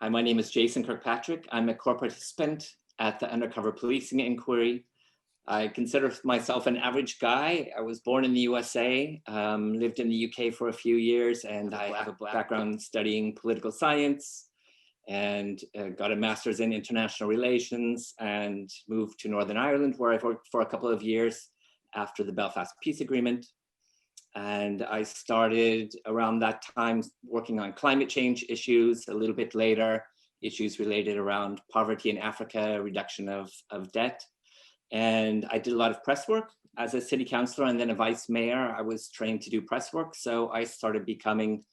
Hi, my name is Jason Kirkpatrick. I'm a core participant at the Undercover Policing Inquiry. I consider myself an average guy. I was born in the USA, lived in the UK for a few years, and I have a background studying political science and got a master's in international relations and moved to Northern Ireland, where I've worked for a couple of years after the Belfast Peace Agreement. And I started around that time working on climate change issues, a little bit later, issues related around poverty in Africa, reduction of debt. And I did a lot of press work as a city councillor and then a vice mayor. I was trained to do press work. So I started becoming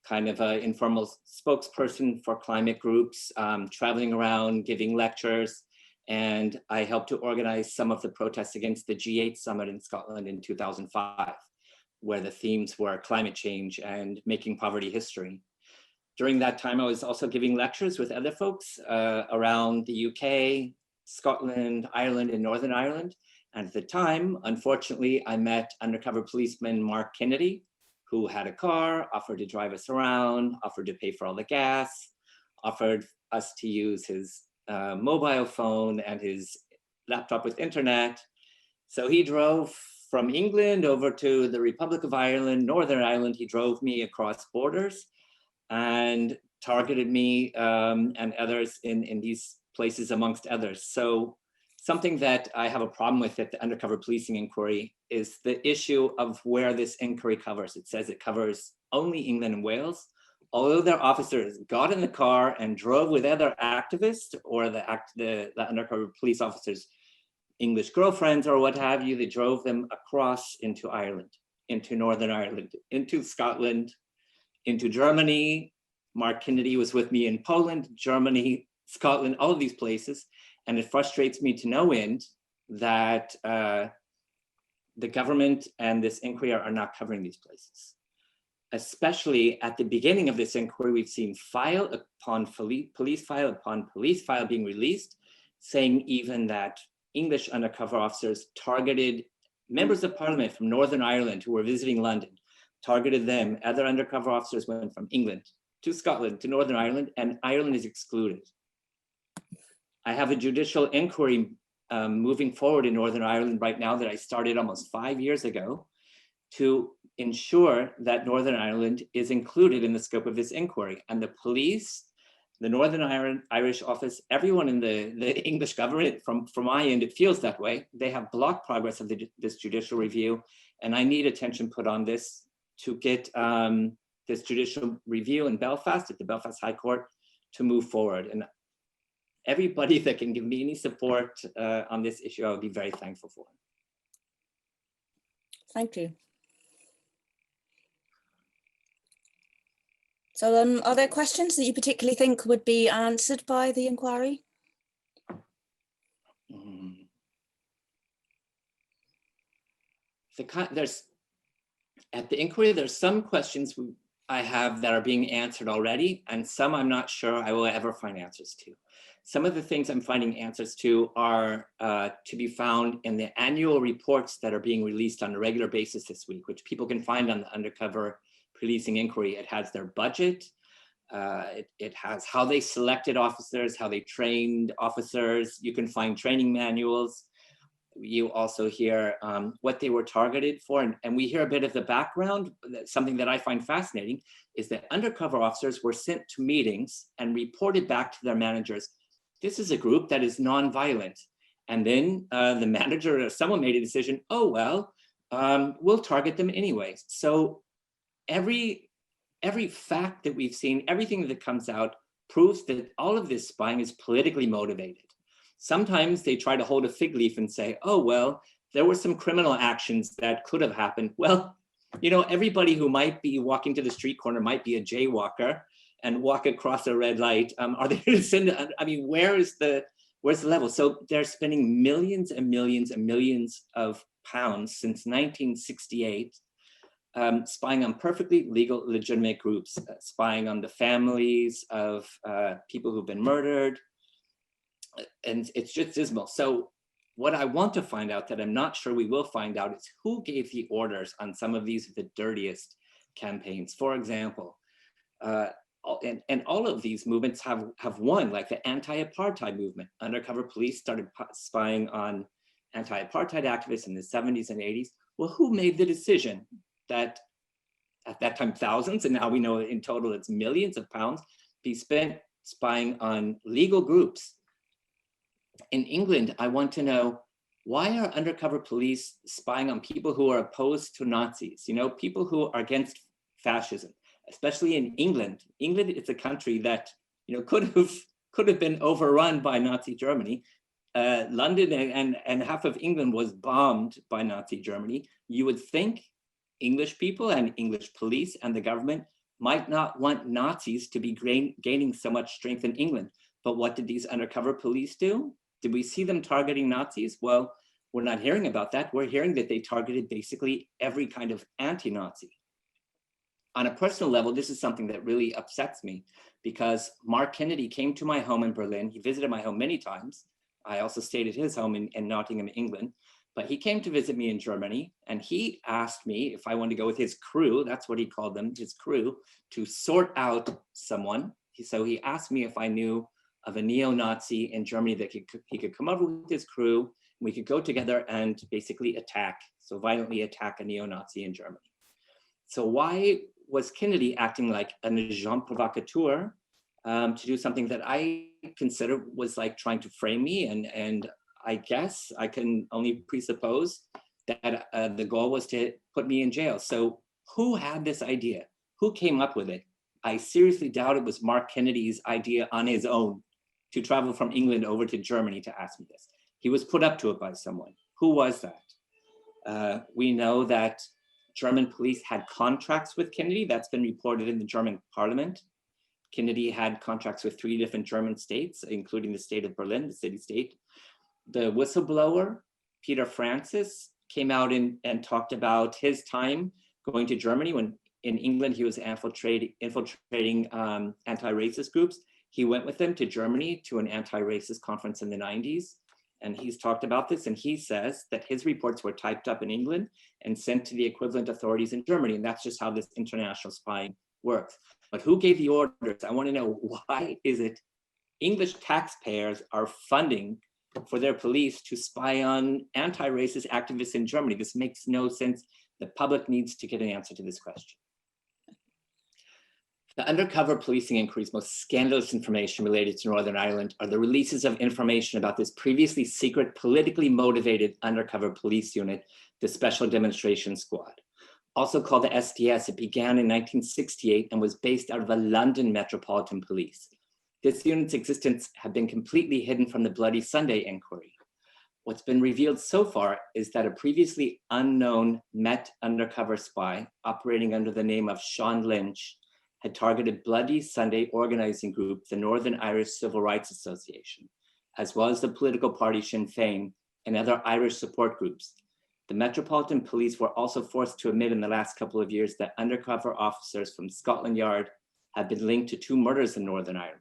kind of an informal spokesperson for climate groups, traveling around, giving lectures. And I helped to organize some of the protests against the G8 summit in Scotland in 2005. Where the themes were climate change and making poverty history. During that time, I was also giving lectures with other folks around the UK, Scotland, Ireland, and Northern Ireland. And at the time, unfortunately, I met undercover policeman Mark Kennedy, who had a car, offered to drive us around, offered to pay for all the gas, offered us to use his mobile phone and his laptop with internet. So he drove from England over to the Republic of Ireland, Northern Ireland. He drove me across borders and targeted me and others in these places, amongst others. So something that I have a problem with at the Undercover Policing Inquiry is the issue of where this inquiry covers. It says it covers only England and Wales, although their officers got in the car and drove with other activists or the undercover police officers' English girlfriends or what have you. They drove them across into Ireland, into Northern Ireland, into Scotland, into Germany. Mark Kennedy was with me in Poland, Germany, Scotland, all of these places. And it frustrates me to no end that the government and this inquiry are not covering these places. Especially at the beginning of this inquiry, we've seen file upon police file upon police file being released, saying even that English undercover officers targeted members of parliament from Northern Ireland who were visiting London, targeted them. Other undercover officers went from England to Scotland to Northern Ireland, and Ireland is excluded. I have a judicial inquiry moving forward in Northern Ireland right now that I started almost 5 years ago to ensure that Northern Ireland is included in the scope of this inquiry. And the police, the Northern Irish office, everyone in the English government, from my end, it feels that way. They have blocked progress of this judicial review. And I need attention put on this to get this judicial review in Belfast, at the Belfast High Court, to move forward. And everybody that can give me any support on this issue, I would be very thankful for. Thank you. So are there questions that you particularly think would be answered by the inquiry? At the inquiry, there's some questions I have that are being answered already, and some I'm not sure I will ever find answers to. Some of the things I'm finding answers to are to be found in the annual reports that are being released on a regular basis this week, which people can find on the Undercover Policing Inquiry. It has their budget, it has how they selected officers, how they trained officers. You can find training manuals. You also hear what they were targeted for, and we hear a bit of the background. Something that I find fascinating is that undercover officers were sent to meetings and reported back to their managers, this is a group that is non-violent. And then the manager or someone made a decision, oh, well, we'll target them anyways. So every fact that we've seen, everything that comes out proves that all of this spying is politically motivated. Sometimes they try to hold a fig leaf and say, oh, well, there were some criminal actions that could have happened. Well, you know, everybody who might be walking to the street corner might be a jaywalker and walk across a red light. Are they going to send, I mean, where's the level? So they're spending millions and millions and millions of pounds since 1968 spying on perfectly legal, legitimate groups, spying on the families of people who've been murdered. And it's just dismal. So what I want to find out that I'm not sure we will find out is who gave the orders on some of these, the dirtiest campaigns. For example, and all of these movements have won, like the anti-apartheid movement. Undercover police started spying on anti-apartheid activists in the 70s and 80s. Well, who made the decision that at that time thousands, and now we know in total it's millions of pounds, be spent spying on legal groups? In England, I want to know, why are undercover police spying on people who are opposed to Nazis? You know, people who are against fascism, especially in England. England is a country that, you know, could have been overrun by Nazi Germany. London and half of England was bombed by Nazi Germany. You would think English people and English police and the government might not want Nazis to be gaining so much strength in England. But what did these undercover police do? Did we see them targeting Nazis? Well, we're not hearing about that. We're hearing that they targeted basically every kind of anti-Nazi. On a personal level, this is something that really upsets me, because Mark Kennedy came to my home in Berlin. He visited my home many times. I also stayed at his home in Nottingham, England. But he came to visit me in Germany, and he asked me if I wanted to go with his crew, that's what he called them, his crew, to sort out someone. So he asked me if I knew of a neo-Nazi in Germany that he could come over with his crew, and we could go together and basically violently attack a neo-Nazi in Germany. So why was Kennedy acting like an agent provocateur to do something that I consider was like trying to frame me? And I guess I can only presuppose that the goal was to put me in jail. So who had this idea? Who came up with it? I seriously doubt it was Mark Kennedy's idea on his own to travel from England over to Germany to ask me this. He was put up to it by someone. Who was that? We know that German police had contracts with Kennedy. That's been reported in the German parliament. Kennedy had contracts with 3 different German states, including the state of Berlin, the city state. The whistleblower, Peter Francis, came out and talked about his time going to Germany when in England he was infiltrating anti-racist groups. He went with them to Germany to an anti-racist conference in the 90s. And he's talked about this, and he says that his reports were typed up in England and sent to the equivalent authorities in Germany. And that's just how this international spying works. But who gave the orders? I want to know, why is it English taxpayers are funding for their police to spy on anti-racist activists in Germany? This makes no sense. The public needs to get an answer to this question. The undercover policing inquiry's most scandalous information related to Northern Ireland are the releases of information about this previously secret, politically motivated undercover police unit, the Special Demonstration Squad. Also called the SDS, it began in 1968 and was based out of the London Metropolitan Police. This unit's existence had been completely hidden from the Bloody Sunday inquiry. What's been revealed so far is that a previously unknown Met undercover spy operating under the name of Sean Lynch had targeted Bloody Sunday organizing group, the Northern Irish Civil Rights Association, as well as the political party Sinn Féin and other Irish support groups. The Metropolitan Police were also forced to admit in the last couple of years that undercover officers from Scotland Yard have been linked to 2 murders in Northern Ireland.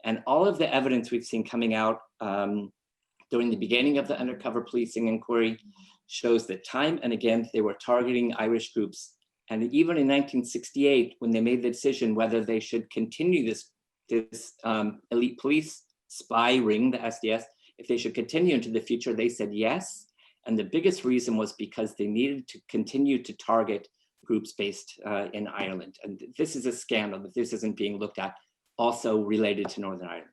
And all of the evidence we've seen coming out during the beginning of the undercover policing inquiry shows that time and again, they were targeting Irish groups. And even in 1968, when they made the decision whether they should continue this elite police spy ring, the SDS, if they should continue into the future, they said yes. And the biggest reason was because they needed to continue to target groups based in Ireland. And this is a scandal that this isn't being looked at, also related to Northern Ireland.